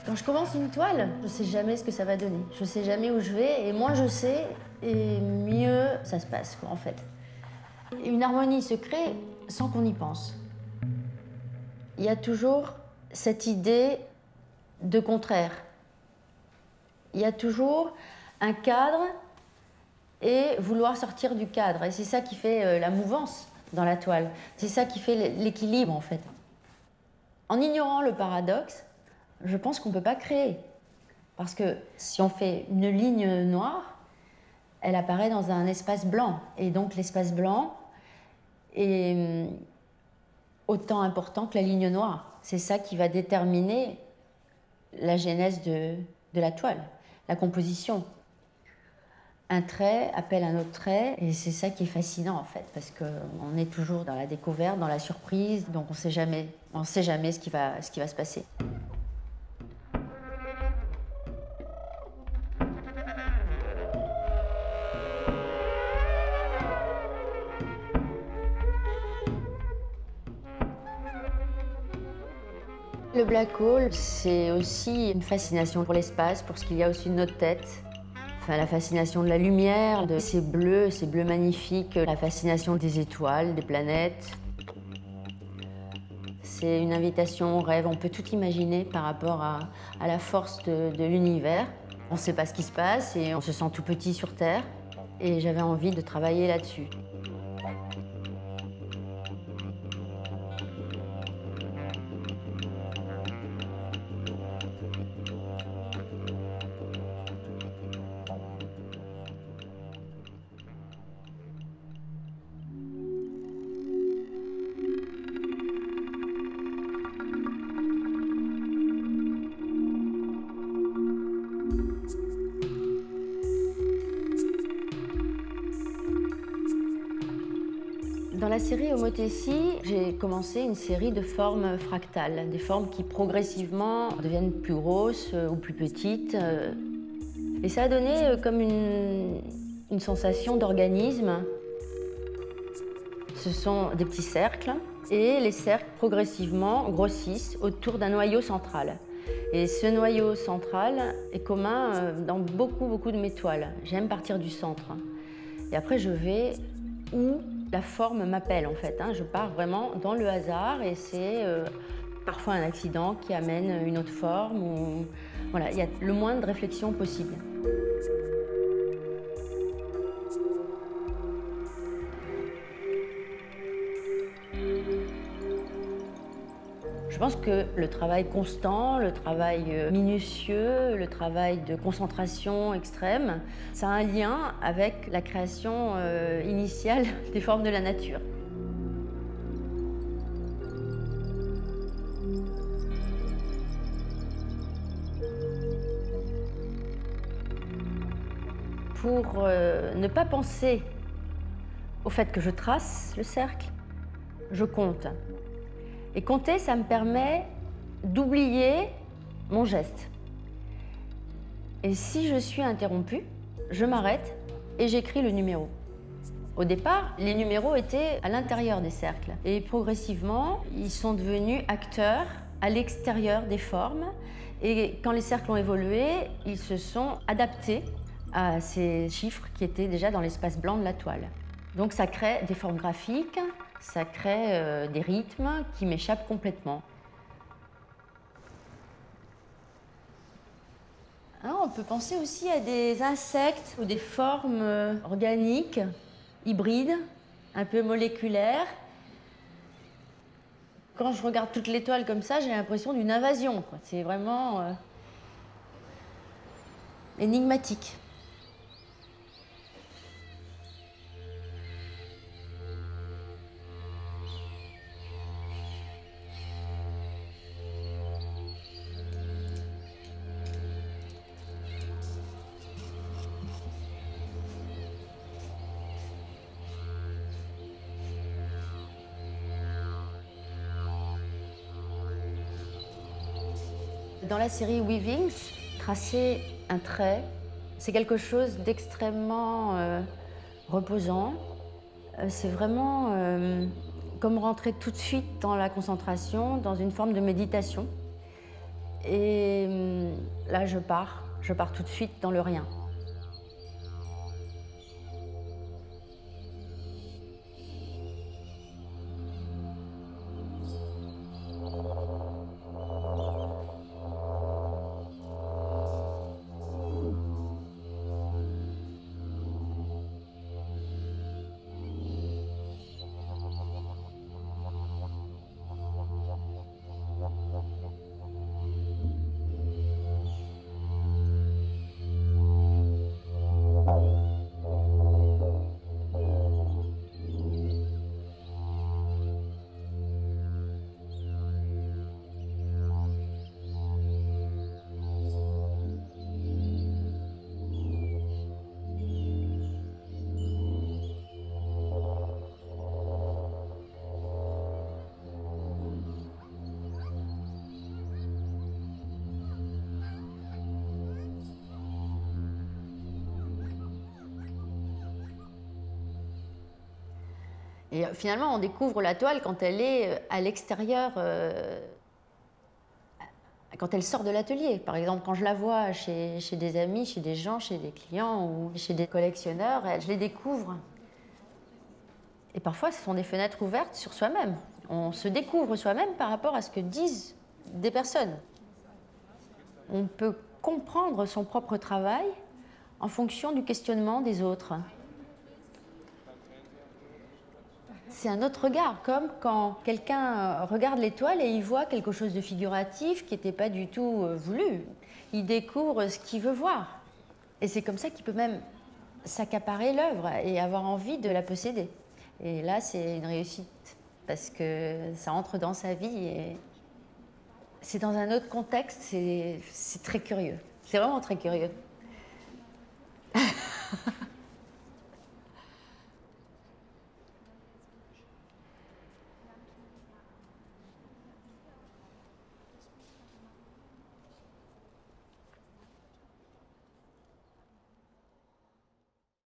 Quand je commence une toile, je ne sais jamais ce que ça va donner. Je ne sais jamais où je vais, et moins je sais, et mieux ça se passe, quoi, en fait. Une harmonie se crée sans qu'on y pense. Il y a toujours cette idée de contraire. Il y a toujours un cadre et vouloir sortir du cadre. Et c'est ça qui fait la mouvance dans la toile. C'est ça qui fait l'équilibre, en fait. En ignorant le paradoxe, je pense qu'on ne peut pas créer. Parce que si on fait une ligne noire, elle apparaît dans un espace blanc. Et donc l'espace blanc est autant important que la ligne noire. C'est ça qui va déterminer la genèse de la toile, la composition. Un trait appelle un autre trait, et c'est ça qui est fascinant en fait, parce qu'on est toujours dans la découverte, dans la surprise, donc on ne sait jamais ce qui va se passer. Le black hole, c'est aussi une fascination pour l'espace, pour ce qu'il y a au-dessus de notre tête. Enfin, la fascination de la lumière, de ces bleus magnifiques, la fascination des étoiles, des planètes. C'est une invitation au rêve, on peut tout imaginer par rapport à la force de l'univers. On ne sait pas ce qui se passe et on se sent tout petit sur Terre. Et j'avais envie de travailler là-dessus. Dans la série Homothétie, j'ai commencé une série de formes fractales, des formes qui progressivement deviennent plus grosses ou plus petites. Et ça a donné comme une sensation d'organisme. Ce sont des petits cercles, et les cercles progressivement grossissent autour d'un noyau central. Et ce noyau central est commun dans beaucoup de mes toiles. J'aime partir du centre. Et après, je vais où la forme m'appelle, en fait. Je pars vraiment dans le hasard, et c'est parfois un accident qui amène une autre forme. Ou... Voilà, il y a le moins de réflexion possible. Je pense que le travail constant, le travail minutieux, le travail de concentration extrême, ça a un lien avec la création initiale des formes de la nature. Pour ne pas penser au fait que je trace le cercle, je compte. Et compter, ça me permet d'oublier mon geste. Et si je suis interrompue, je m'arrête et j'écris le numéro. Au départ, les numéros étaient à l'intérieur des cercles. Et progressivement, ils sont devenus acteurs à l'extérieur des formes. Et quand les cercles ont évolué, ils se sont adaptés à ces chiffres qui étaient déjà dans l'espace blanc de la toile. Donc ça crée des formes graphiques, ça crée des rythmes qui m'échappent complètement. Alors, on peut penser aussi à des insectes ou des formes organiques, hybrides, un peu moléculaires, Quand je regarde toute l'étoile comme ça, j'ai l'impression d'une invasion, quoi. C'est vraiment énigmatique. Dans la série Weavings, tracer un trait, c'est quelque chose d'extrêmement reposant. C'est vraiment comme rentrer tout de suite dans la concentration, dans une forme de méditation. Et là, je pars tout de suite dans le rien. Et finalement, on découvre la toile quand elle est à l'extérieur, quand elle sort de l'atelier. Par exemple, quand je la vois chez des amis, chez des gens, chez des clients ou chez des collectionneurs, je les découvre. Et parfois, ce sont des fenêtres ouvertes sur soi-même. On se découvre soi-même par rapport à ce que disent des personnes. On peut comprendre son propre travail en fonction du questionnement des autres. C'est un autre regard, comme quand quelqu'un regarde l'étoile et il voit quelque chose de figuratif qui n'était pas du tout voulu. Il découvre ce qu'il veut voir. Et c'est comme ça qu'il peut même s'accaparer l'œuvre et avoir envie de la posséder. Et là, c'est une réussite, parce que ça entre dans sa vie et c'est dans un autre contexte, c'est très curieux. C'est vraiment très curieux.